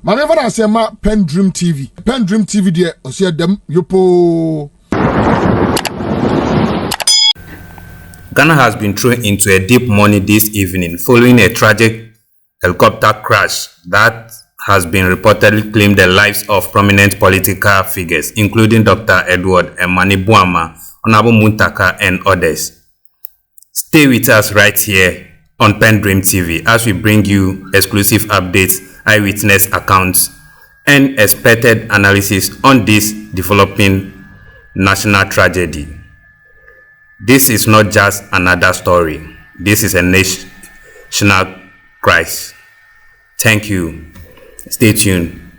Maneva na sema PENDREAM TV. PENDREAM TV de osia dem yopo. Ghana has been thrown into a deep mourning this evening following a tragic helicopter crash that has been reportedly claimed the lives of prominent political figures, including Dr. Edward Omane Boamah, Honorable Muntaka, and others. Stay with us right here on PENDREAM TV as we bring you exclusive updates, eyewitness accounts, and expected analysis on this developing national tragedy. This is not just another story. This is a national crisis. Thank you. Stay tuned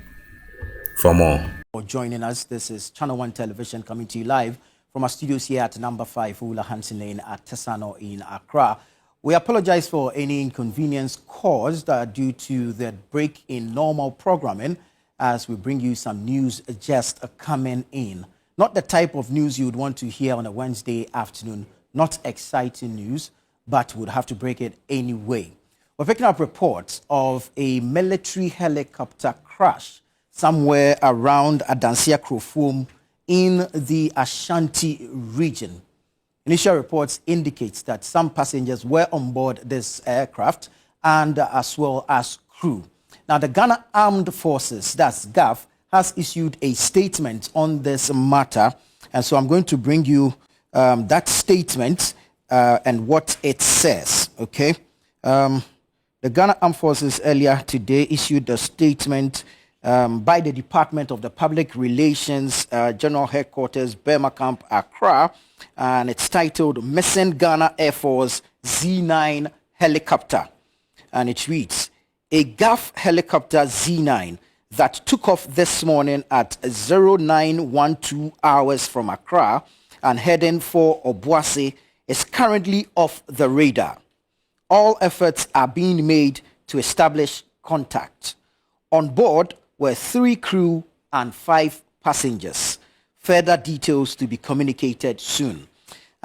for more. For joining us, this is Channel 1 Television coming to you live from our studios here at number 5 Ula Hansen Lane at Tesano in Accra. We apologize for any inconvenience caused due to the break in normal programming as we bring you some news just coming in. Not the type of news you would want to hear on a Wednesday afternoon, not exciting news, but would have to break it anyway. We're picking up reports of a military helicopter crash somewhere around Adansia Krofom in the Ashanti region. Initial reports indicate that some passengers were on board this aircraft and as well as crew. Now, the Ghana Armed Forces, that's GAF, has issued a statement on this matter. And so I'm going to bring you that statement and what it says, okay? The Ghana Armed Forces earlier today issued a statement by the Department of the Public Relations General Headquarters, Burma Camp, Accra, and it's titled Missing Ghana Air Force Z9 Helicopter. And it reads, a GAF helicopter Z9 that took off this morning at 0912 hours from Accra and heading for Obuasi is currently off the radar. All efforts are being made to establish contact. On board were 3 crew and 5 passengers. Further details to be communicated soon.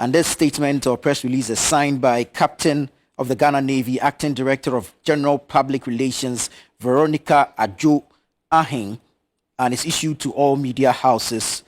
And this statement or press release is signed by Captain of the Ghana Navy, Acting Director of General Public Relations, Veronica Adjo Ahing, and is issued to all media houses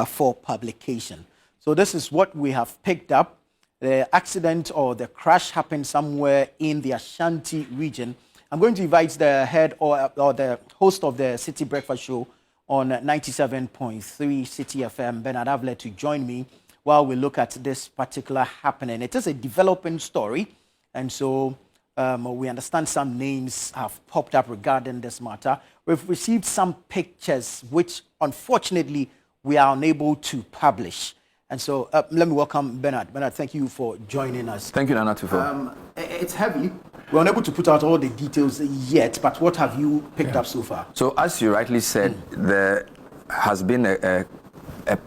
for publication. So this is what we have picked up. The accident or the crash happened somewhere in the Ashanti region. I'm going to invite the head or the host of the City Breakfast Show on 97.3 City FM, Bernard Avle, to join me while we look at this particular happening. It is a developing story, and so we understand some names have popped up regarding this matter. We've received some pictures which, unfortunately, we are unable to publish. And so let me welcome Bernard. Bernard, thank you for joining us. Thank you, Nana Tufo. It's heavy. We're unable to put out all the details yet, but what have you picked up so far? So as you rightly said, there has been a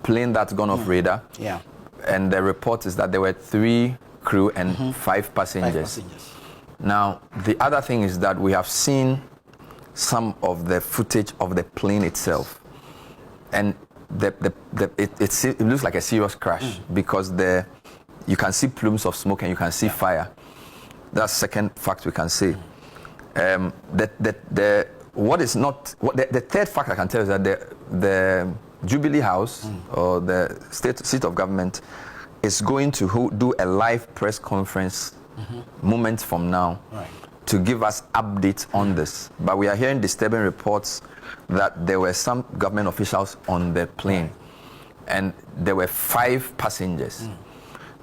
plane that's gone off radar. Yeah. And the report is that there were 3 crew and 5 passengers. Now, the other thing is that we have seen some of the footage of the plane itself. And it looks like a serious crash because you can see plumes of smoke and you can see fire. That's the second fact we can say. The third fact I can tell is that the Jubilee House or the seat of government is going to do a live press conference moments from now to give us updates on this. But we are hearing disturbing reports that there were some government officials on the plane and there were 5 passengers.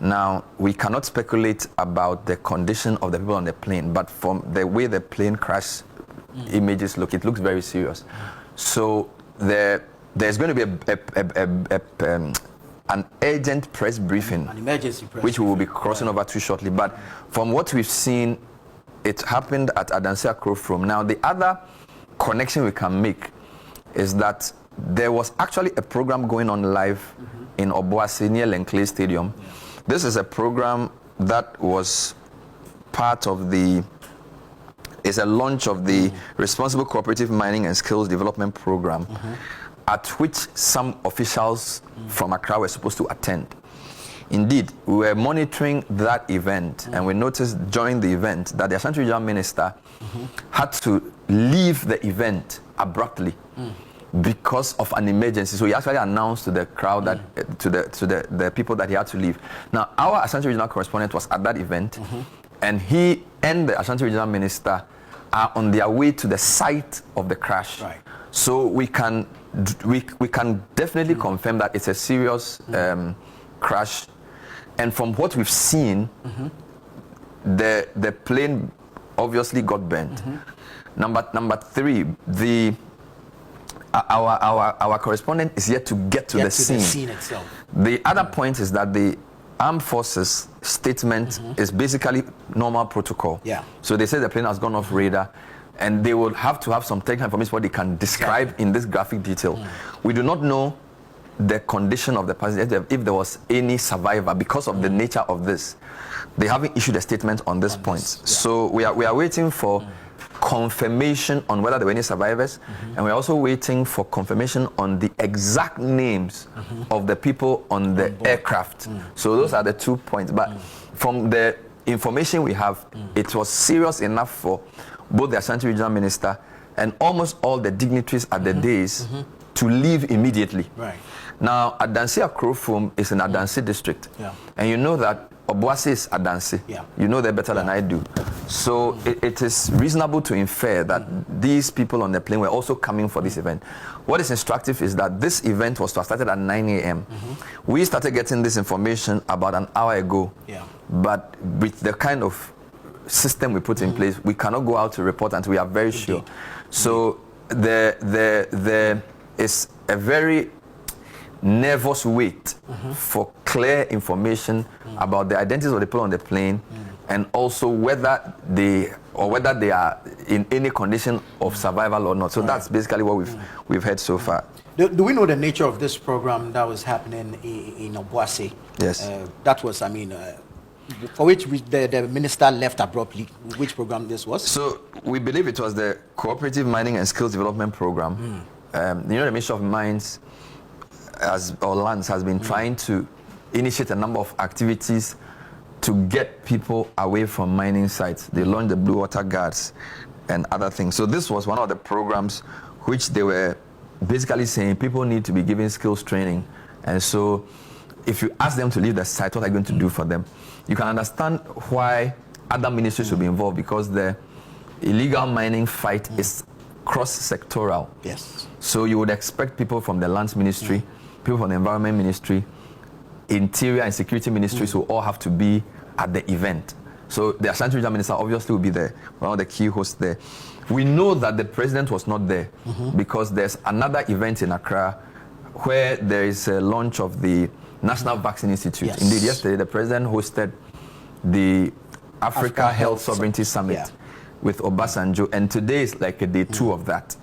Now, we cannot speculate about the condition of the people on the plane, but from the way the plane crash images look, it looks very serious. So there's going to be an urgent press briefing, an emergency press which we will be crossing over to shortly. But from what we've seen, it happened at Adansia Krofom. Now, the other connection we can make is that there was actually a program going on live in Obuasi near Lenkley Stadium. This is a program that was part of it's a launch of the Responsible Cooperative Mining and Skills Development Program, at which some officials from Accra were supposed to attend. Indeed, we were monitoring that event, and we noticed during the event that the Ashanti Regional Minister had to leave the event abruptly because of an emergency. So he actually announced to the crowd that to the people that he had to leave. Now, our Ashanti regional correspondent was at that event, and he and the Ashanti regional minister are on their way to the site of the crash. Right. So we can definitely confirm that it's a serious crash, and from what we've seen, the plane obviously got burnt. Number three, our correspondent is yet to get to the scene itself. The other point is that the Armed Forces statement is basically normal protocol. Yeah. So they say the plane has gone off radar, and they will have to have some technical information what they can describe in this graphic detail. We do not know the condition of the passenger, if there was any survivor because of the nature of this. They haven't issued a statement on this point. So we are waiting for confirmation on whether there were any survivors, and we're also waiting for confirmation on the exact names of the people on the aircraft. So those are the 2 points. But from the information we have, it was serious enough for both the Ashanti regional minister and almost all the dignitaries at the days to leave immediately. Right. Now, Adansi Akrofum is in Adansi district, and you know that Obuasi is Adansi. You know that better than I do. So it is reasonable to infer that these people on the plane were also coming for this event. What is instructive is that this event was to have started at 9 a.m. We started getting this information about an hour ago, but with the kind of system we put in place, we cannot go out to report until we are very sure. So there is a very nervous wait for clear information about the identities of the people on the plane, and also whether they are in any condition of survival or not. So that's basically what we've heard so far. Do we know the nature of this program that was happening in Obuasi? Yes. That was, for which the minister left abruptly. Which program this was? So we believe it was the Cooperative Mining and Skills Development Program. The Ministry of Mines or Lands has been trying to initiate a number of activities to get people away from mining sites. They launched the Blue Water Guards and other things. So this was one of the programs which they were basically saying people need to be given skills training. And so if you ask them to leave the site, what are you going to do for them? You can understand why other ministries will be involved, because the illegal mining fight is cross-sectoral. Yes. So you would expect people from the Lands Ministry, people from the Environment Ministry, Interior and Security Ministries will all have to be at the event. So the Ashanti Regional Minister obviously will be there, one of the key hosts there. We know that the president was not there because there's another event in Accra where there is a launch of the National Vaccine Institute. Yes. Indeed, yesterday the president hosted the Africa Health Sovereignty Summit with Obasanjo, and today is like a day 2 of that.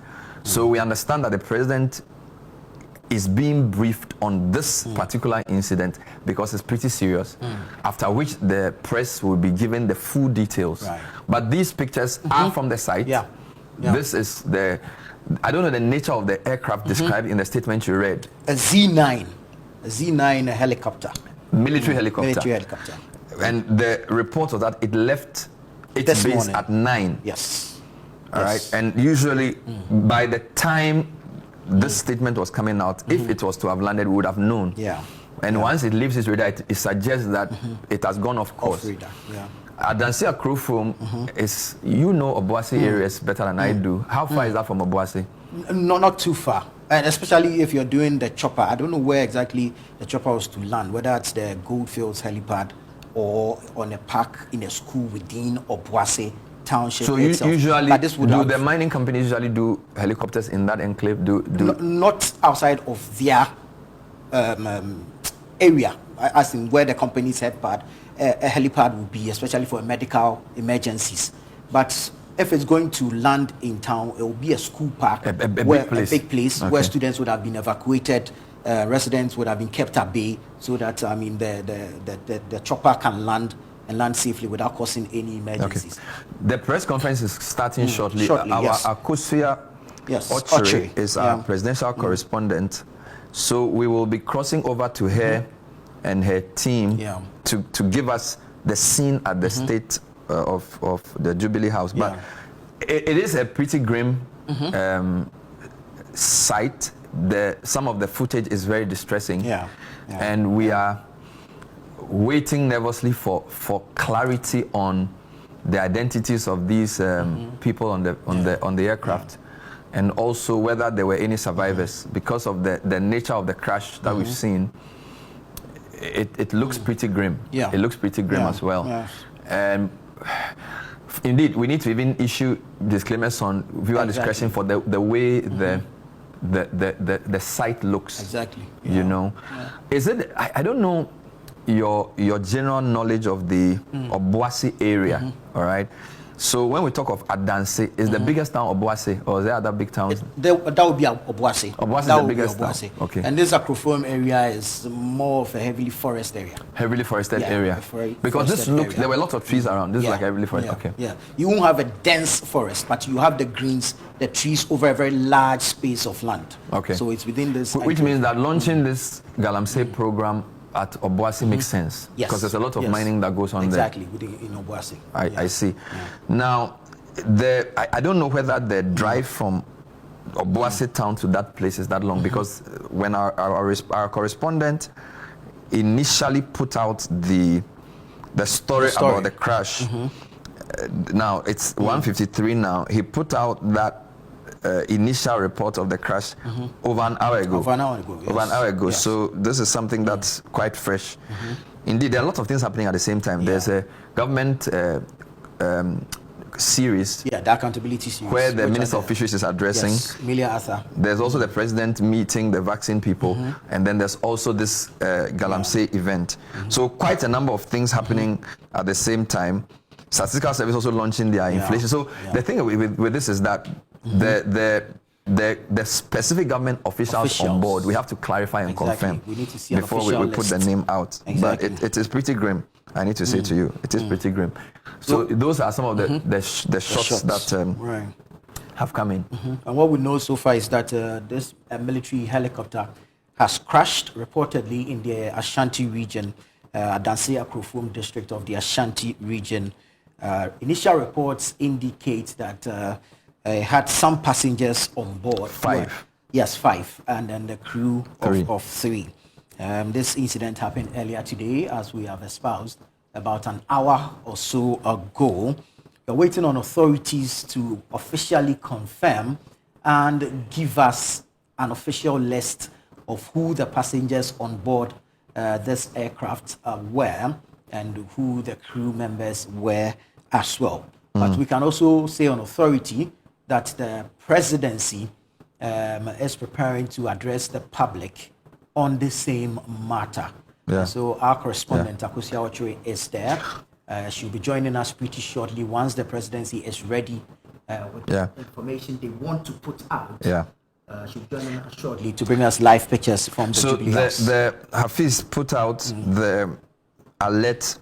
So we understand that the president is being briefed on this particular incident because it's pretty serious, after which the press will be given the full details. Right. But these pictures are from the site. This is I don't know the nature of the aircraft described in the statement you read. A Z9 helicopter. Military helicopter. Military helicopter. And the report was that it left its base at 9. Yes. All right. And usually by the time this statement was coming out, if it was to have landed, we would have known. And once it leaves its radar, it suggests that it has gone off course. Adansi Akrofum is, Obuasi areas better than I do. How far is that from Obuasi? No, not too far. And especially if you're doing the chopper. I don't know where exactly the chopper was to land, whether it's the Goldfields helipad or on a park in a school within Obuasi township. So usually, do the mining companies usually do helicopters in that enclave? Not outside of their area, as in where the company's headpad. A helipad would be, especially for medical emergencies. But if it's going to land in town, it will be a school park, a big place where students would have been evacuated, residents would have been kept at bay, so that the chopper can land safely without causing any emergencies. The press conference is starting shortly. Our Akosua Ochery is our presidential correspondent, so we will be crossing over to her and her team to give us the scene at the state of the Jubilee House. But it is a pretty grim sight. Some of the footage is very distressing. Yeah. And we are waiting nervously for clarity on the identities of these people on the aircraft, and also whether there were any survivors. Because of the nature of the crash that we've seen, it looks pretty grim. Yeah. It looks pretty grim as well. Yes. And indeed, we need to even issue disclaimers on viewer discretion for the way the site looks. Exactly. You know, is it? I don't know your general knowledge of the Obuasi area. All right. So when we talk of Adanse, is the biggest town Obuasi, or is there other big towns? That would be Obuasi. Obuasi is the biggest town. Okay. And this Akrofom area is more of a heavily forested area. Heavily forested area. Because this looks, there were lots of trees around. This is like heavily forested. Okay. Yeah. You won't have a dense forest, but you have the greens, the trees over a very large space of land. Okay. So it's within this. Which means that launching this Galamsey program at Obuasi makes sense. Yes. Because there's a lot of mining that goes on exactly, in Obuasi. I see. Now, I don't know whether the drive from Obuasi town to that place is that long, because when our correspondent initially put out the story about the crash, now it's 1:53 now, he put out that initial report of the crash over an hour ago. Over an hour ago, yes. Over an hour ago. Yes. So this is something that's quite fresh. Indeed, there are a lot of things happening at the same time. There's a government series. Yeah, the accountability series. Where the Minister of Fisheries is addressing. Yes, Milia Arthur. There's also the President meeting the vaccine people. And then there's also this Galamsey event. So quite a number of things happening at the same time. Statistical Service also launching their inflation. So the thing with this is that the specific government officials on board, we have to clarify and confirm we need to see before we put the name out. Exactly. But it is pretty grim. I need to say to you, it is pretty grim. So those are some of the shots that have come in. And what we know so far is that this military helicopter has crashed reportedly in the Ashanti region, Adanse Akrofom district of the Ashanti region. Initial reports indicate that had some passengers on board. 5. Yes, 5, and then the crew of 3. 3. This incident happened earlier today, as we have espoused, about an hour or so ago. We're waiting on authorities to officially confirm and give us an official list of who the passengers on board this aircraft were and who the crew members were as well. But we can also say on authority that the presidency is preparing to address the public on the same matter. Yeah. So our correspondent, Akosia Ochoe, is there. She'll be joining us pretty shortly once the presidency is ready with the information they want to put out. She'll be joining us shortly to bring us live pictures from the Jubilee House. The Hafiz put out the alert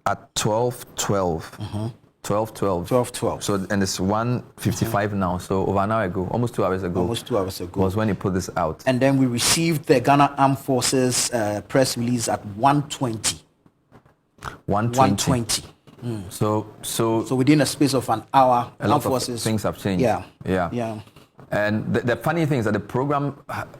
at 12:12. 12:12. So, and it's 1:55 now. So over an hour ago, almost 2 hours ago. Almost 2 hours ago was when he put this out. And then we received the Ghana Armed Forces press release at 1:20. 1:20. So within a space of an hour, a lot of things have changed. Yeah. And the funny thing is that the program,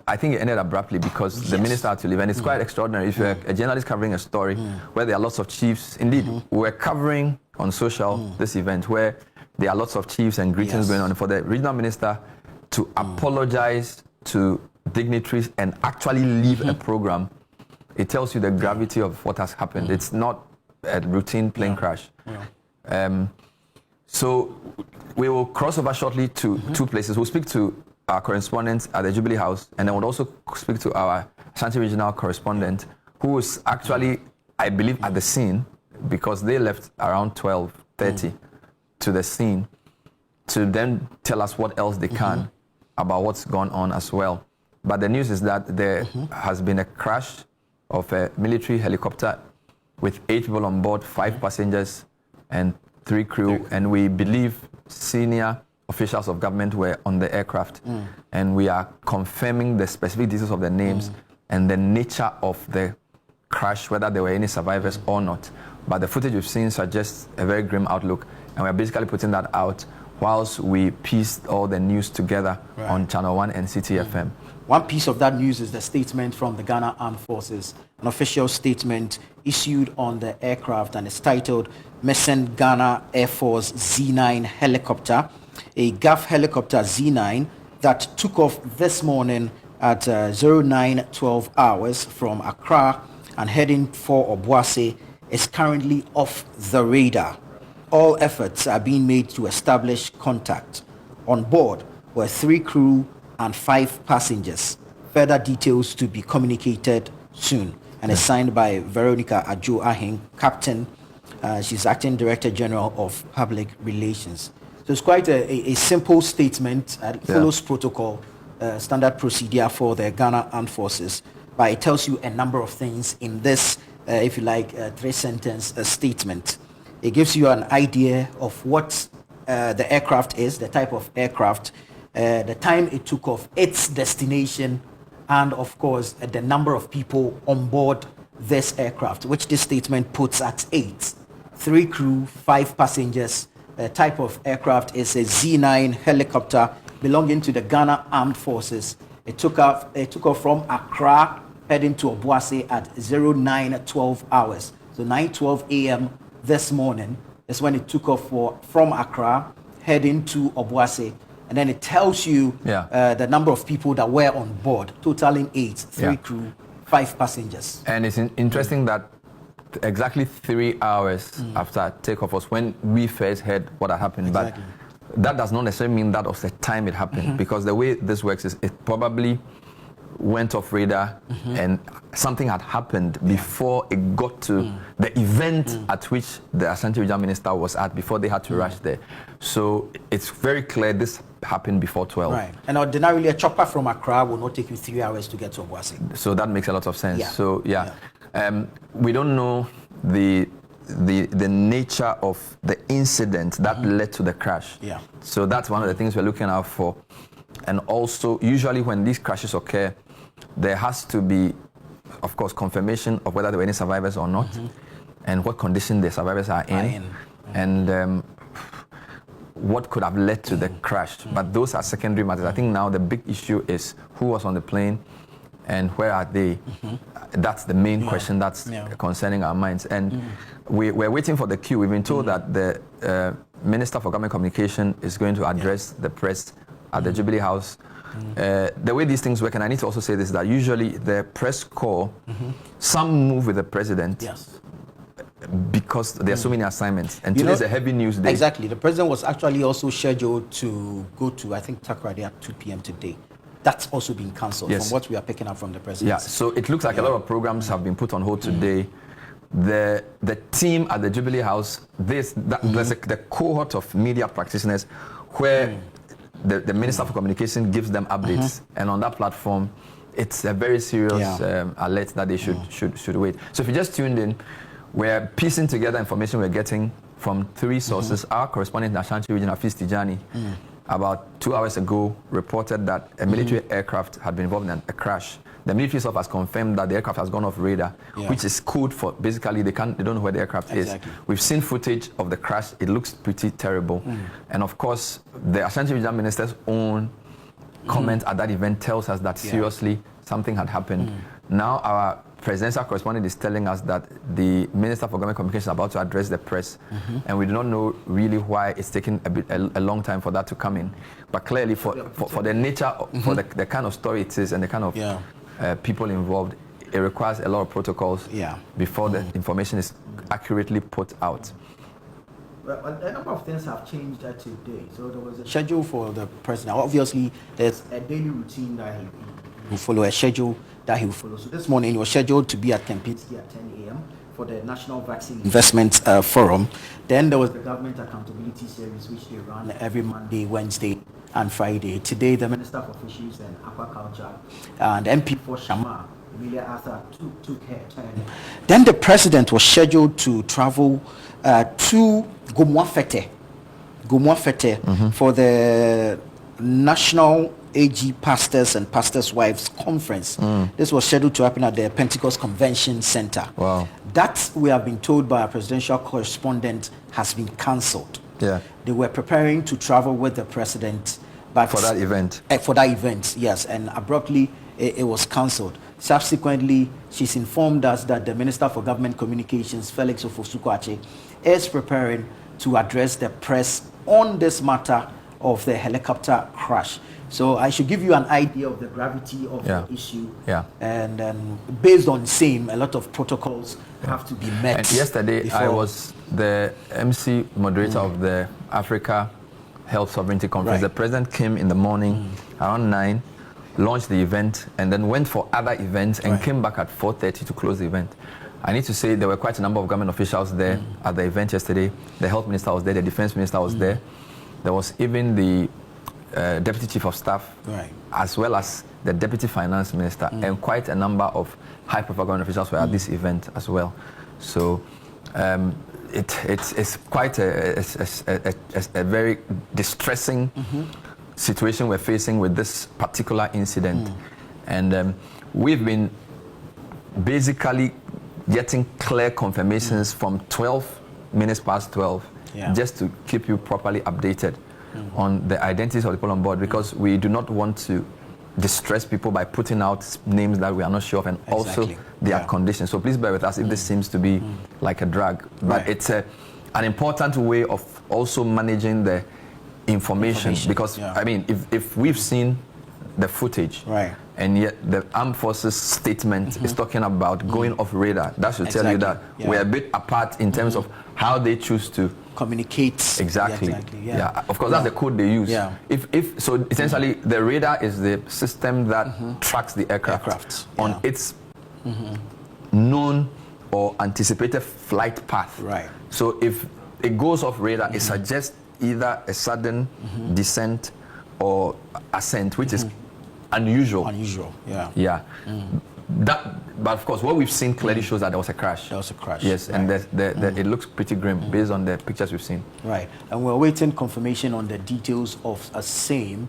I think it ended abruptly because the minister had to leave. And it's quite extraordinary. If you're a journalist covering a story where there are lots of chiefs, indeed, we're covering on social this event where there are lots of chiefs and greetings going on. For the regional minister to apologize to dignitaries and actually leave a program, it tells you the gravity of what has happened. It's not a routine plane crash. So we will cross over shortly to 2 places. We'll speak to our correspondent at the Jubilee House, and then we'll also speak to our Ashanti regional correspondent, who is actually, I believe, at the scene, because they left around 12:30 to the scene to then tell us what else they can about what's gone on as well. But the news is that there has been a crash of a military helicopter with 8 people on board, 5 passengers and 3 crew, and we believe senior officials of government were on the aircraft. And we are confirming the specific details of the names and the nature of the crash, whether there were any survivors or not. But the footage we've seen suggests a very grim outlook, and we're basically putting that out whilst we pieced all the news together on Channel 1 and City FM. One piece of that news is the statement from the Ghana Armed Forces, an official statement issued on the aircraft, and it's titled Missing Ghana Air Force Z9 helicopter, a GAF helicopter Z9 that took off this morning at 09:12 hours from Accra and heading for Obuasi, is currently off the radar. All efforts are being made to establish contact. On board were 3 crew and 5 passengers. Further details to be communicated soon. And it's signed by Veronica Adjo Ahing, Captain. She's Acting Director General of Public Relations. So it's quite a simple statement. It follows protocol, standard procedure for the Ghana Armed Forces. But it tells you a number of things in this, if you like, 3-sentence statement. It gives you an idea of what the aircraft is, the type of aircraft, the time it took off, its destination, and of course the number of people on board this aircraft, which this statement puts at 8. 3 crew, 5 passengers. The type of aircraft is a Z9 helicopter belonging to the Ghana Armed Forces. It took off from Accra, heading to Obuasi at 09:12 hours. So 9:12 a.m. this morning is when it took off from Accra, heading to Obuasi. And then it tells you the number of people that were on board, totaling 8, 3 crew, 5 passengers. And it's interesting that exactly 3 hours after takeoff was when we first heard what had happened. Exactly. But that does not necessarily mean that was the time it happened, because the way this works is it probably went off radar and something had happened before it got to the event at which the Ashanti Regional Minister was at, before they had to rush there. So it's very clear this happened before 12. Right. And ordinarily a chopper from Accra will not take you 3 hours to get to Obuasi. So that makes a lot of sense. So we don't know the nature of the incident that led to the crash. So that's one of the things we're looking out for. And also, usually when these crashes occur, there has to be, of course, confirmation of whether there were any survivors or not, and what condition the survivors are in. And what could have led to the crash. But those are secondary matters. I think now the big issue is who was on the plane and where are they. That's the main question that's concerning our minds. And we're waiting for the queue. We've been told that the Minister for Government Communication is going to address the press at the Jubilee House. The way these things work, and I need to also say this, that usually the press corps, some move with the president because there are so many assignments. And today's a heavy news day. Exactly. The president was actually also scheduled to go to, I think, Takoradi at 2 p.m. today. That's also been cancelled from what we are picking up from the president. Yeah, so it looks like a lot of programs have been put on hold today. The team at the Jubilee House, there's the cohort of media practitioners where the Minister for Communication gives them updates, and on that platform, it's a very serious alert that they should wait. So if you just tuned in, we're piecing together information we're getting from 3 sources. Our correspondent in the Ashanti region, Hafiz Tijani, about 2 hours ago, reported that a military aircraft had been involved in a crash. The military itself has confirmed that the aircraft has gone off radar, which is code for basically they don't know where the aircraft is. We've seen footage of the crash. It looks pretty terrible. And of course, the Ashanti Regional Minister's own comment at that event tells us that seriously something had happened. Now our presidential correspondent is telling us that the Minister for Government Communications is about to address the press, and we do not know really why it's taken a long time for that to come in. But clearly, for the nature, for the kind of story it is and the kind of people involved, it requires a lot of protocols before the information is accurately put out. Well, a number of things have changed today. So there was a schedule for the president. Obviously, there's a daily routine that he will follow, a schedule that he will follow. So this morning, he was scheduled to be at Kempinski at 10 a.m. for the National Vaccine Investment Forum. Then there was the Government Accountability Series, which they run every Monday, Wednesday, and Friday. Today, the Minister for Fisheries and Aquaculture and MP for Shama, Emilia Arthur, took her turn. Then the president was scheduled to travel to Gomwa Fete for the National AG Pastors and Pastors' Wives Conference. This was scheduled to happen at the Pentecost Convention Center. Wow. That, we have been told by our presidential correspondent, has been cancelled. Yeah. They were preparing to travel with the president, but For that event. For that event, yes, and abruptly it was cancelled. Subsequently, she's informed us that the Minister for Government Communications, Felix Ofosu-Kwakye, is preparing to address the press on this matter of the helicopter crash. So I should give you an idea of the gravity of the issue. Yeah. And based on same, a lot of protocols have to be met. And yesterday, I was the MC moderator of the Africa Health Sovereignty Conference. Right. The president came in the morning around 9, launched the event, and then went for other events and came back at 4:30 to close the event. I need to say there were quite a number of government officials there at the event yesterday. The health minister was there, the defense minister was there. There was even the deputy chief of staff, as well as the deputy finance minister, and quite a number of high-profile government officials were at this event as well. So it's quite a very distressing situation we're facing with this particular incident. And we've been basically getting clear confirmations from 12 minutes past 12 just to keep you properly updated on the identities of the people on board, because we do not want to distress people by putting out names that we are not sure of, and also their conditions. So please bear with us if this seems to be like a drag, but it's an important way of also managing the information. Because I mean, if we've seen the footage, and yet the armed forces statement is talking about going off radar, that should tell you that we're a bit apart in terms of how they choose to communicate. Exactly. Of course, that's the code they use. If so, essentially, the radar is the system that tracks the aircraft on its known or anticipated flight path. So if it goes off radar, it suggests either a sudden descent or ascent, which is unusual. But of course, what we've seen clearly shows that there was a crash. Yes, and it looks pretty grim based on the pictures we've seen. And we're waiting confirmation on the details of a same.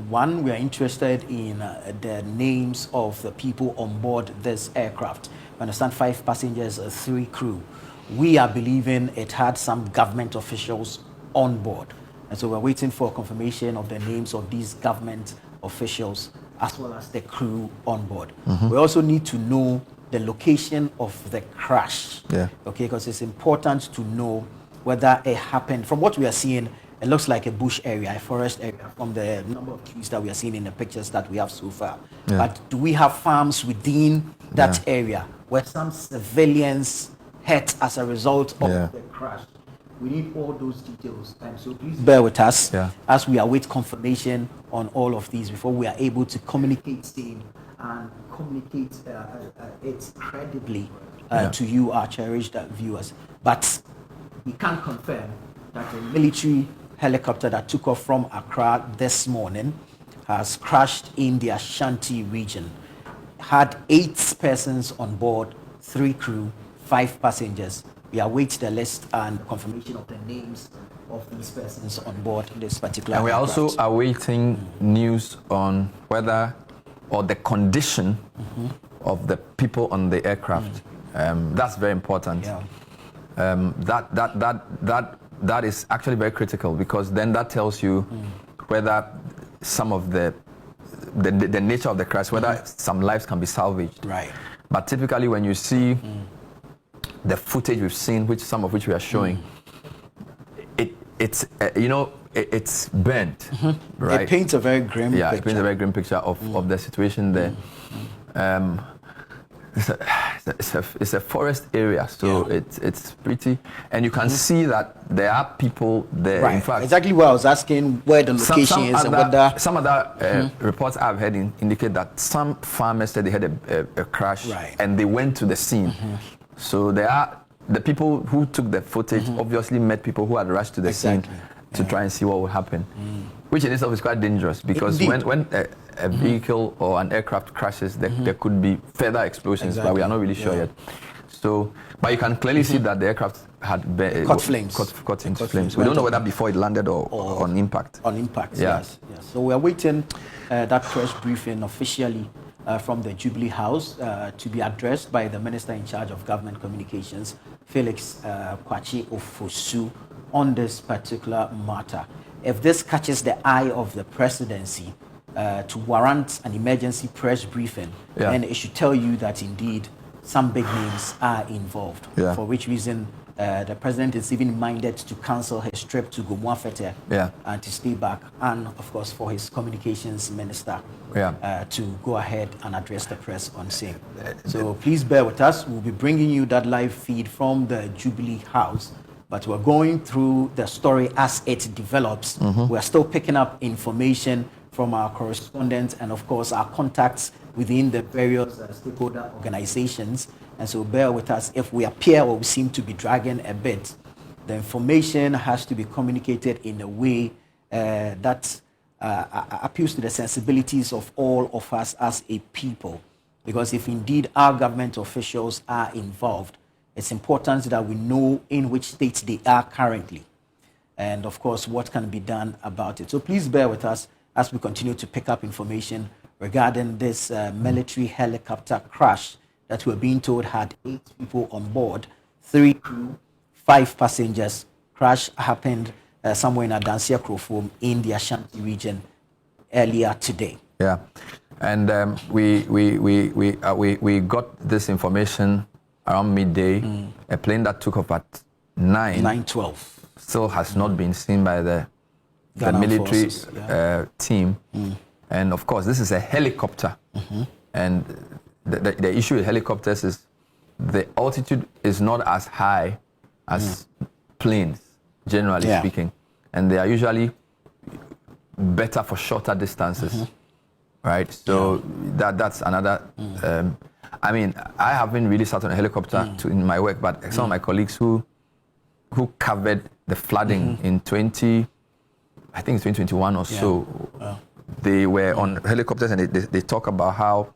One, we are interested in the names of the people on board this aircraft. We understand 5 passengers, 3 crew. We are believing it had some government officials on board. And so we're waiting for confirmation of the names of these government officials as well as the crew on board. We also need to know the location of the crash. Okay, because it's important to know whether it happened. From what we are seeing, it looks like a bush area, a forest area, from the number of trees that we are seeing in the pictures that we have so far. But do we have farms within that area where some civilians hurt as a result of the crash? We need all those details, and so please bear with us as we await confirmation on all of these before we are able to communicate same and communicate it credibly to you, our cherished viewers. But we can confirm that a military helicopter that took off from Accra this morning has crashed in the Ashanti region. Had 8 persons on board, 3 crew, 5 passengers. We await the list and confirmation of the names of these persons on board this particular aircraft. And we're also awaiting news on whether or the condition of the people on the aircraft. That's very important. That is actually very critical, because then that tells you whether some of the nature of the crash, whether some lives can be salvaged. But typically when you see the footage we've seen, some of which we are showing, it's it's burnt, right? It paints a very grim picture. It paints a very grim picture of the situation there. It's a forest area, so it's pretty, and you can see that there are people there. In fact, exactly what I was asking, where the location is, and whether some other reports I've heard indicate that some farmers said they had a crash and they went to the scene. So there are the people who took the footage obviously met people who had rushed to the scene to try and see what would happen, which in itself is quite dangerous, because when a vehicle or an aircraft crashes, there could be further explosions, but we are not really sure yet. So, but you can clearly see that the aircraft had caught into flames. We don't know whether before it landed or on impact. On impact, yes. So we are waiting that press briefing officially from the Jubilee House to be addressed by the Minister in charge of Government Communications, Felix Kwakye Ofosu, on this particular matter. If this catches the eye of the presidency to warrant an emergency press briefing, then it should tell you that indeed some big names are involved, for which reason the president is even minded to cancel his trip to Gomwafete and to stay back, and of course for his communications minister to go ahead and address the press on scene. So please bear with us. We'll be bringing you that live feed from the Jubilee House, but we're going through the story as it develops. We're still picking up information from our correspondents and of course our contacts within the various stakeholder organizations. And so bear with us if we appear or we seem to be dragging a bit. The information has to be communicated in a way that appeals to the sensibilities of all of us as a people. Because if indeed our government officials are involved, it's important that we know in which state they are currently. And of course, what can be done about it. So please bear with us as we continue to pick up information regarding this military helicopter crash that we're being told had 8 people on board, 3 crew, 5 passengers. Crash happened somewhere in Adansia Krofom in the Ashanti region earlier today. Yeah, and we got this information around midday. A plane that took off at 9:12 still has not been seen by the military team. And of course, this is a helicopter. And the issue with helicopters is the altitude is not as high as planes, generally speaking. And they are usually better for shorter distances, right? So that's another... I mean, I haven't really sat on a helicopter in my work, but some of my colleagues who covered the flooding in I think it's 2021 or so, they were on helicopters and they talk about how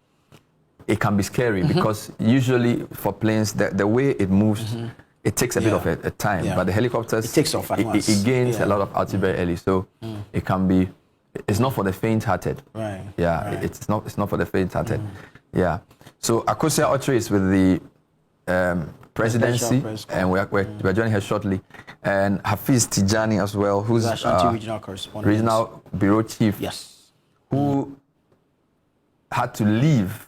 it can be scary because usually for planes, the way it moves, it takes a bit of a time, but the helicopters, it takes off at once. It gains a lot of altitude very early, so it can be, it's not for the faint-hearted. Right. Yeah, right. It's not for the faint-hearted. Yeah. So Akosia Otre is with the presidency, and we're joining her shortly. And Hafiz Tijani as well, who's Ashanti regional correspondent, regional bureau chief, who had to leave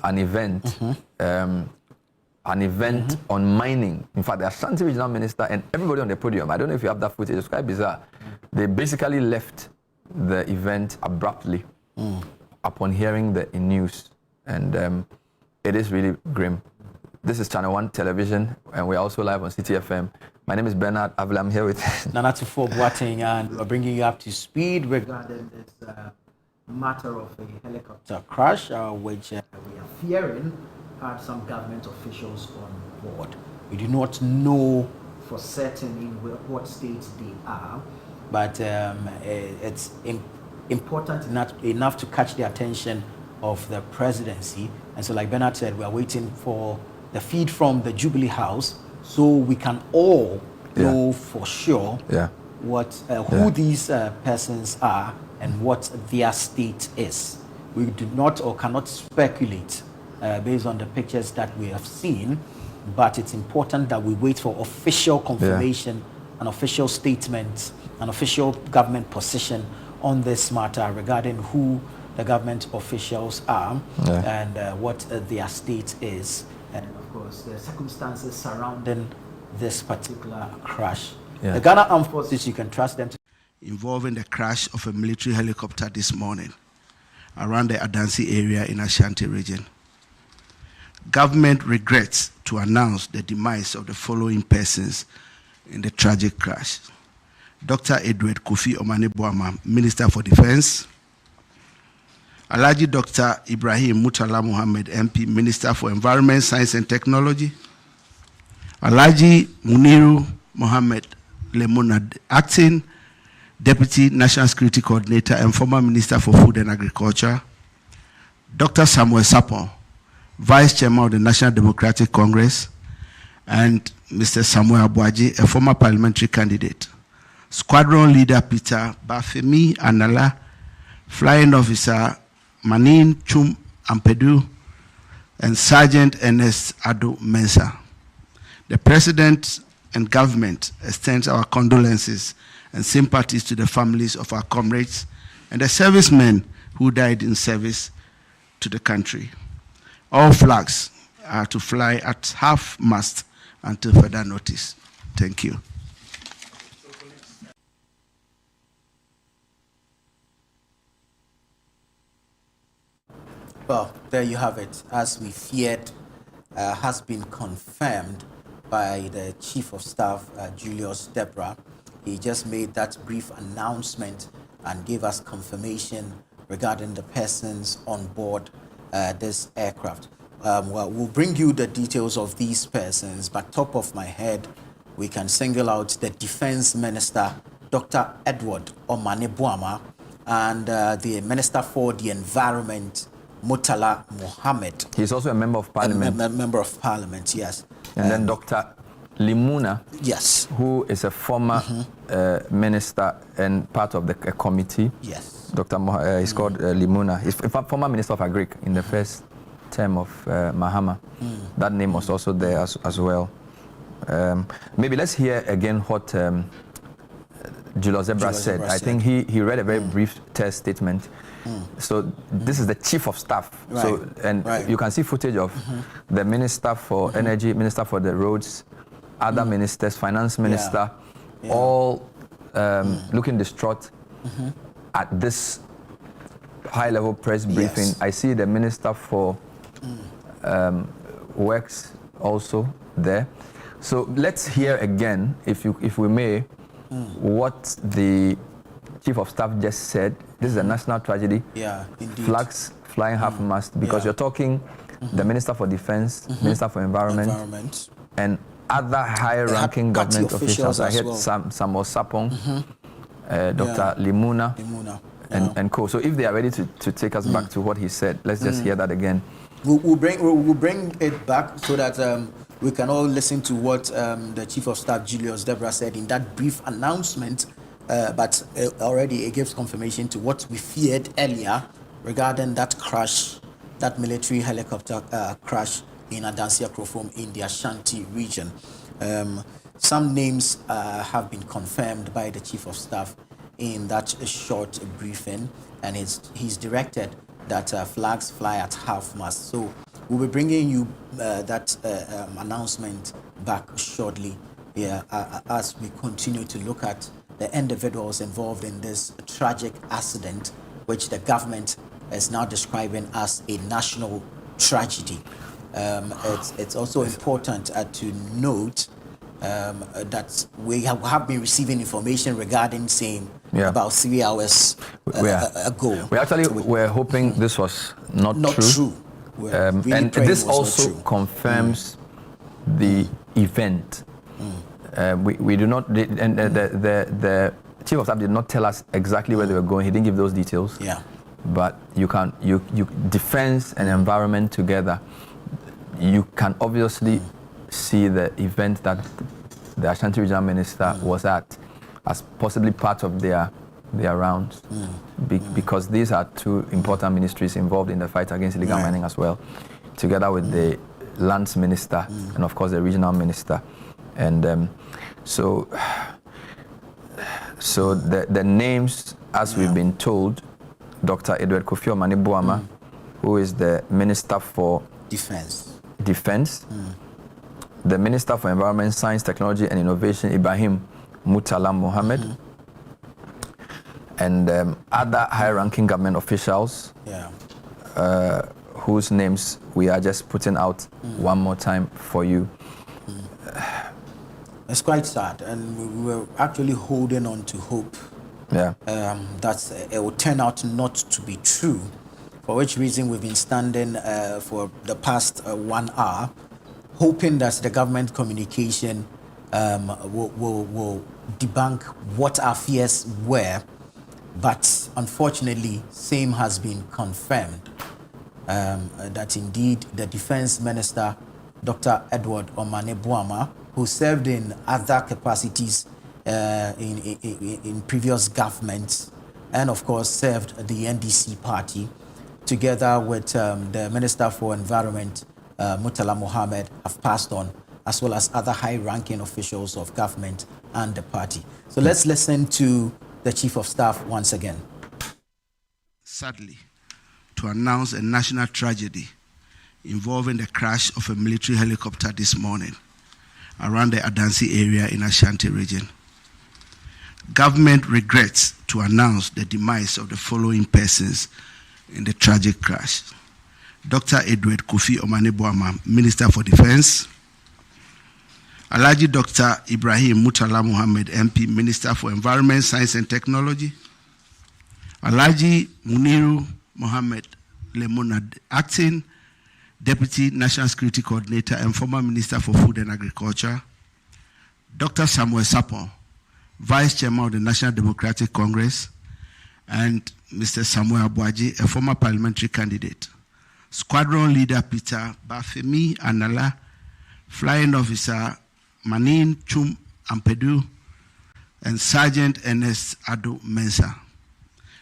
an event, on mining. In fact, the Ashanti regional minister and everybody on the podium, I don't know if you have that footage, it's quite bizarre. They basically left the event abruptly upon hearing the news. And it is really grim. This is Channel 1 Television, and we're also live on CTFM. My name is Bernard Avila. I'm here with Nana Tufo Boateng, and we're bringing you up to speed regarding this matter of a helicopter crash, which we are fearing had some government officials on board. We do not know for certain in what state they are, but it's important enough to catch the attention of the presidency. And so like Bernard said, we are waiting for the feed from the Jubilee House so we can all know for sure what who these persons are and what their state is. We do not or cannot speculate based on the pictures that we have seen, but it's important that we wait for official confirmation, an official statement, an official government position on this matter regarding who the government officials are and what their state is, and of course the circumstances surrounding this particular crash. The Ghana Armed Forces, you can trust them to involving the crash of a military helicopter this morning around the Adansi area in Ashanti region. Government regrets to announce the demise of the following persons in the tragic crash: Dr. Edward Kofi Omane Boamah, Minister for Defense; Alhaji Dr. Ibrahim Murtala Mohammed, MP, Minister for Environment, Science and Technology; Alhaji Muniru Mohammed Lemonad, Acting Deputy National Security Coordinator and former Minister for Food and Agriculture; Dr. Samuel Sapon, Vice Chairman of the National Democratic Congress; and Mr. Samuel Abuaji, a former parliamentary candidate; Squadron Leader Peter Bafemi Anala, Flying Officer Manin Chum Ampedu, and Sergeant Ernest Ado Mensah. The President and government extends our condolences and sympathies to the families of our comrades and the servicemen who died in service to the country. All flags are to fly at half-mast until further notice. Thank you. Well, there you have it. As we feared, has been confirmed by the Chief of Staff, Julius Deborah. He just made that brief announcement and gave us confirmation regarding the persons on board this aircraft. Well, we'll bring you the details of these persons, but top of my head, we can single out the Defense Minister, Dr. Edward Omane Boamah, and the Minister for the Environment, Murtala Mohammed. He's also a member of parliament. A member of parliament, yes. And then Dr. Limuna, yes, who is a former minister and part of the committee. Yes. Dr. He's called Limuna. He's a former minister of Agric in the first term of Mahama. That name was also there as well. Maybe let's hear again what Julius Zebra said. I think he read a very brief test statement. So this is the Chief of Staff. Right. So you can see footage of the Minister for Energy, Minister for the Roads, other ministers, Finance Minister, all looking distraught at this high-level press briefing. Yes. I see the Minister for Works also there. So let's hear again, if we may, what the Chief of Staff just said. This is a national tragedy. Yeah, indeed. Flags flying half-mast, because you're talking the Minister for Defense, Minister for Environment, and other high-ranking government officials. I heard well. Samuel Sapong, Dr. Limuna, and co. So if they are ready to take us back to what he said, let's just hear that again. We'll bring it back so that we can all listen to what the Chief of Staff, Julius Deborah, said in that brief announcement. But already it gives confirmation to what we feared earlier regarding that crash, that military helicopter crash in Adansia Krofom in the Ashanti region. Some names have been confirmed by the Chief of Staff in that short briefing, and he's directed that flags fly at half-mast. So we'll be bringing you that announcement back shortly as we continue to look at the individuals involved in this tragic accident, which the government is now describing as a national tragedy. It's also important to note that we have been receiving information regarding same about 3 hours ago. We actually were hoping this was not true. Really and this also confirms the event. We do not, and the Chief of Staff did not tell us exactly where they were going. He didn't give those details. Yeah. But you defense and environment together, you can obviously see the event that the Ashanti Regional Minister was at as possibly part of their rounds, because these are two important ministries involved in the fight against illegal mining as well, together with the Lands Minister and of course the Regional Minister. And so the names, as we've been told, Dr. Edward Kofi Omane Boamah, who is the Minister for Defense, the Minister for Environment, Science, Technology and Innovation, Ibrahim Murtala Mohammed, and other high-ranking government officials, whose names we are just putting out one more time for you. It's quite sad, and we were actually holding on to hope that it will turn out not to be true, for which reason we've been standing for the past 1 hour, hoping that the government communication will debunk what our fears were, but unfortunately, same has been confirmed, that indeed the Defense Minister, Dr. Edward Omane Boamah, who served in other capacities in previous governments, and of course served the NDC party, together with the Minister for Environment, Murtala Mohammed, have passed on as well as other high-ranking officials of government and the party. So let's listen to the Chief of Staff once again. Sadly, to announce a national tragedy involving the crash of a military helicopter this morning around the Adansi area in Ashanti region. Government regrets to announce the demise of the following persons in the tragic crash. Dr. Edward Kofi Omane Boamah, Minister for Defense. Alhaji Dr. Ibrahim Murtala Mohammed, MP, Minister for Environment, Science and Technology. Alhaji Murtala Mohammed Lemonad, Acting Deputy National Security Coordinator and former Minister for Food and Agriculture. Dr. Samuel Sapon, Vice Chairman of the National Democratic Congress, and Mr. Samuel Abuaji, a former parliamentary candidate. Squadron Leader Peter Bafemi Anala, Flying Officer Manin Chum Ampedu, and Sergeant Ernest Ado Mensah.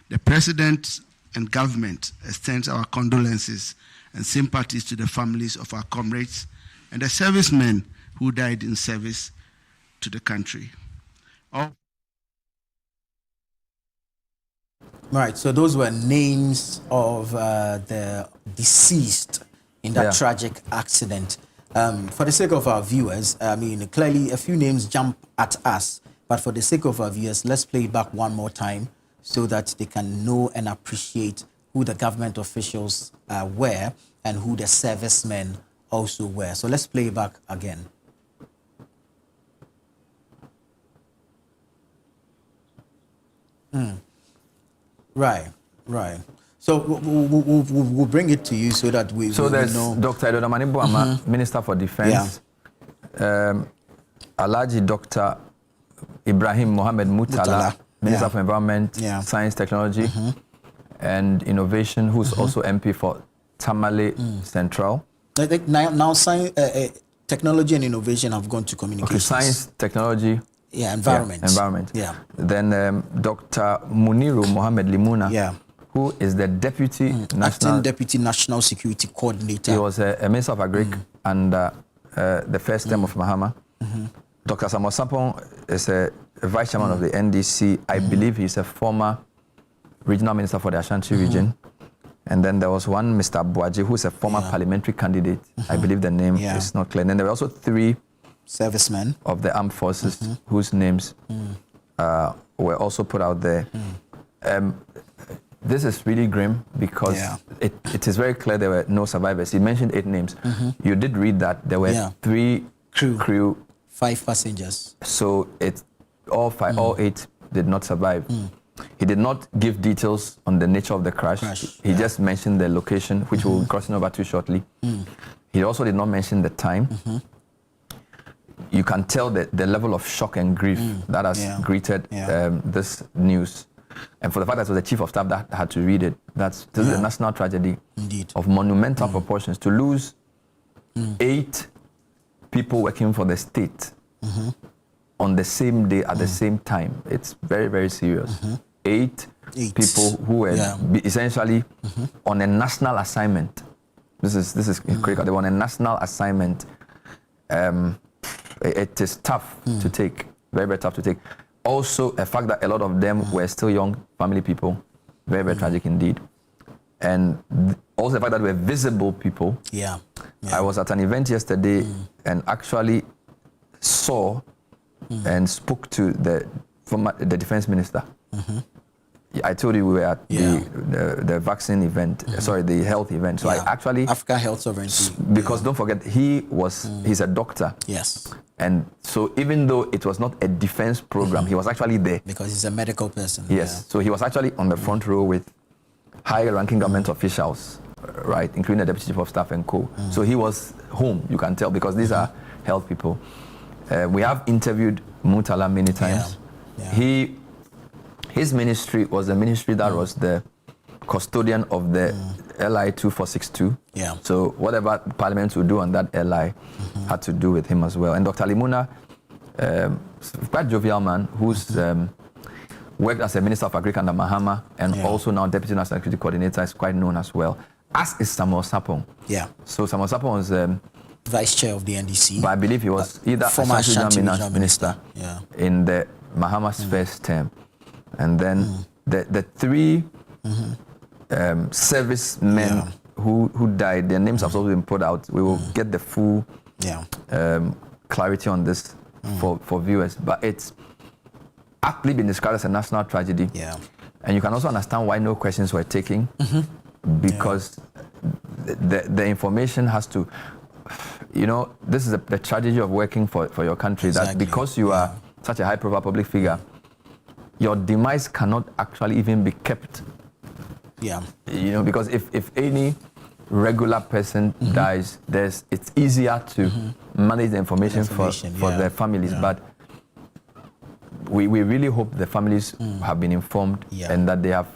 The President and government extends our condolences and sympathies to the families of our comrades and the servicemen who died in service to the country. Right, so those were names of the deceased in that tragic accident. For the sake of our viewers, I mean, clearly a few names jump at us, but for the sake of our viewers, let's play it back one more time so that they can know and appreciate who the government officials were and who the servicemen also were. So let's play it back again. Right. So we'll bring it to you so that we there's know. Dr. Omane Boamah, Minister for Defense. Alhaji Dr. Ibrahim Mohammed Murtala, Minister for Environment, Science, Technology, and Innovation, who's also MP for Tamale Central. I think now science, technology and innovation have gone to communications. Okay, science, technology. Environment. Environment. Then Dr. Murtala Mohammed Lemuna, who is the Acting Deputy National Security Coordinator. He was a Minister of Agric under the first term of Mahama. Dr. Samuel Sapon is a Vice Chairman of the NDC. I believe he's a former Regional Minister for the Ashanti region. And then there was one Mr. Abuaji, who's a former parliamentary candidate. I believe the name is not clear. And then there were also 3 servicemen of the armed forces whose names were also put out there. This is really grim because it is very clear there were no survivors. You mentioned 8 names. You did read that there were 3 crew, 5 passengers. So all 8 did not survive. He did not give details on the nature of the crash. He just mentioned the location, which we'll be crossing over to shortly. He also did not mention the time. You can tell the level of shock and grief that has greeted this news. And for the fact that it was the Chief of Staff that had to read it, this is a national tragedy of monumental proportions. To lose 8 people working for the state on the same day at the same time, it's very, very serious. 8 people who were essentially on a national assignment. This is critical. They were on a national assignment. It is tough to take, very, very tough to take. Also, a fact that a lot of them were still young family people, very, very tragic indeed. And also the fact that they were visible people. I was at an event yesterday and actually saw and spoke to the defense minister. I told you we were at the vaccine event, sorry, the health event. So I actually... Africa Health Sovereignty. Because don't forget, he's a doctor. Yes. And so even though it was not a defense program, he was actually there. Because he's a medical person. Yes. So he was actually on the front row with high-ranking government officials, right, including the Deputy Chief of Staff and co. So he was home, you can tell, because these are health people. We have interviewed Murtala many times. His ministry was the ministry that was the custodian of the LI 2462. So whatever Parliament would do on that LI had to do with him as well. And Dr. Lemuna, quite jovial man, who's worked as a Minister of Agriculture under Mahama and also now Deputy National Security Coordinator, is quite known as well, as is Samuel Sapon. So Samuel Sapon was vice chair of the NDC. But I believe he was either former Ashanti Regional Minister in the Mahama's first term. And then the three servicemen who died, their names have also been put out. We will get the full clarity on this for viewers. But it's aptly been described as a national tragedy. And you can also understand why no questions were taken, because the information has to, you know, this is the tragedy of working for your country, that because you are such a high-profile public figure, your demise cannot actually even be kept. You know, because if any regular person dies, it's easier to manage the information for their families. But we really hope the families have been informed and that they have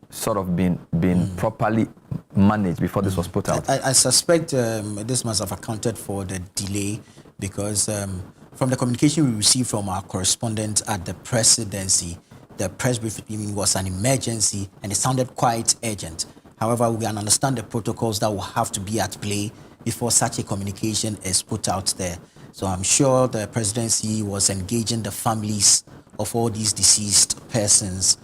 sort of been properly managed before this was put out. I suspect this must have accounted for the delay, because from the communication we received from our correspondent at the presidency, the press briefing was an emergency and it sounded quite urgent. However, we can understand the protocols that will have to be at play before such a communication is put out there. So I'm sure the presidency was engaging the families of all these deceased persons,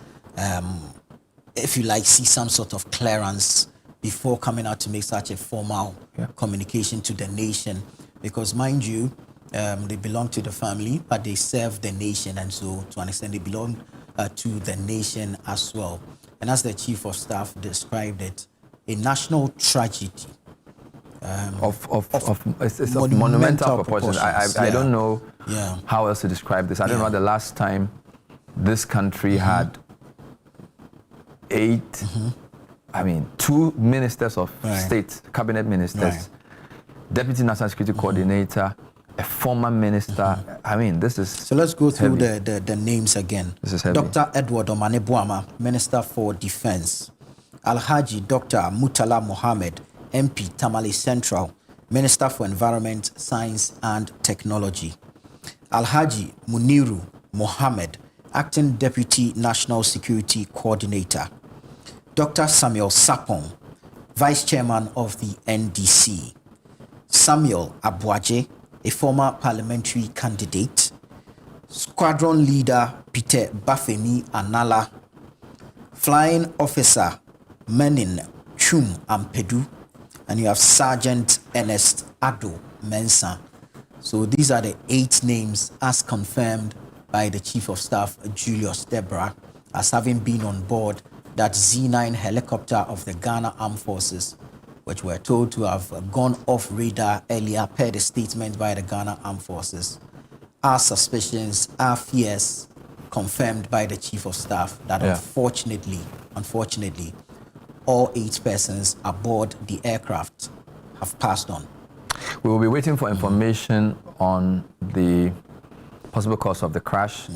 if you like, see some sort of clearance before coming out to make such a formal communication to the nation. Because mind you, they belong to the family, but they serve the nation, and so to an extent they belong to the nation as well. And as the Chief of Staff described it, a national tragedy. It's of monumental proportions. I don't know how else to describe this. I don't know the last time this country had 2 ministers of state, cabinet ministers, deputy national security coordinator, a former minister. I mean, this is so. Let's go through the names again. This is heavy. Dr. Edward Omane Boamah, Minister for Defense. Alhaji Dr. Murtala Mohammed, MP, Tamale Central, Minister for Environment, Science and Technology. Alhaji Muniru Mohammed, Acting Deputy National Security Coordinator. Dr. Samuel Sapong, Vice Chairman of the NDC. Samuel Abuaje, a former parliamentary candidate. Squadron Leader Peter Bafemi Anala. Flying Officer Menin Chum Ampedu. And you have Sergeant Ernest Ado Mensah. So these are the 8 names as confirmed by the Chief of Staff, Julius Debra, as having been on board that Z9 helicopter of the Ghana Armed Forces, which were told to have gone off radar earlier per the statement by the Ghana Armed Forces. Our suspicions, our fears, confirmed by the Chief of Staff that unfortunately, all 8 persons aboard the aircraft have passed on. We will be waiting for information on the possible cause of the crash,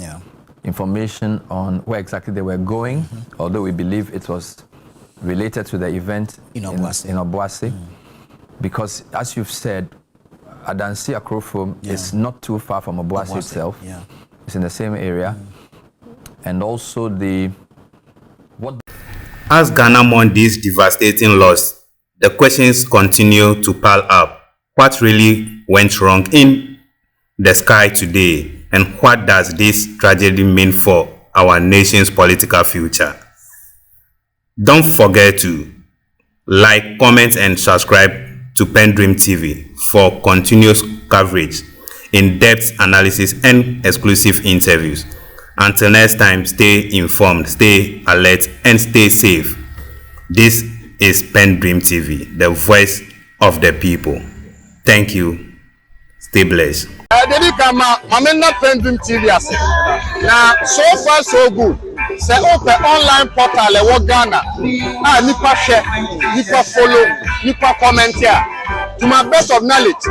information on where exactly they were going, although we believe it was related to the event in Obuasi. Because as you've said, Adansi Akrofom is not too far from Obuasi itself. It's in the same area. And also as Ghana mourns this devastating loss, the questions continue to pile up. What really went wrong in the sky today, and what does this tragedy mean for our nation's political future? Don't forget to like, comment, and subscribe to PENDREAM TV for continuous coverage, in-depth analysis, and exclusive interviews. Until next time, stay informed, stay alert, and stay safe. This is PENDREAM TV, the voice of the people. Thank you. Stay blessed. PENDREAM TV now, so far so good. Say open online portal e Ghana. Nipa share, nipa follow, nipa comment here. To my best of knowledge,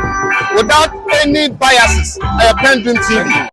without any biases, PENDREAM TV.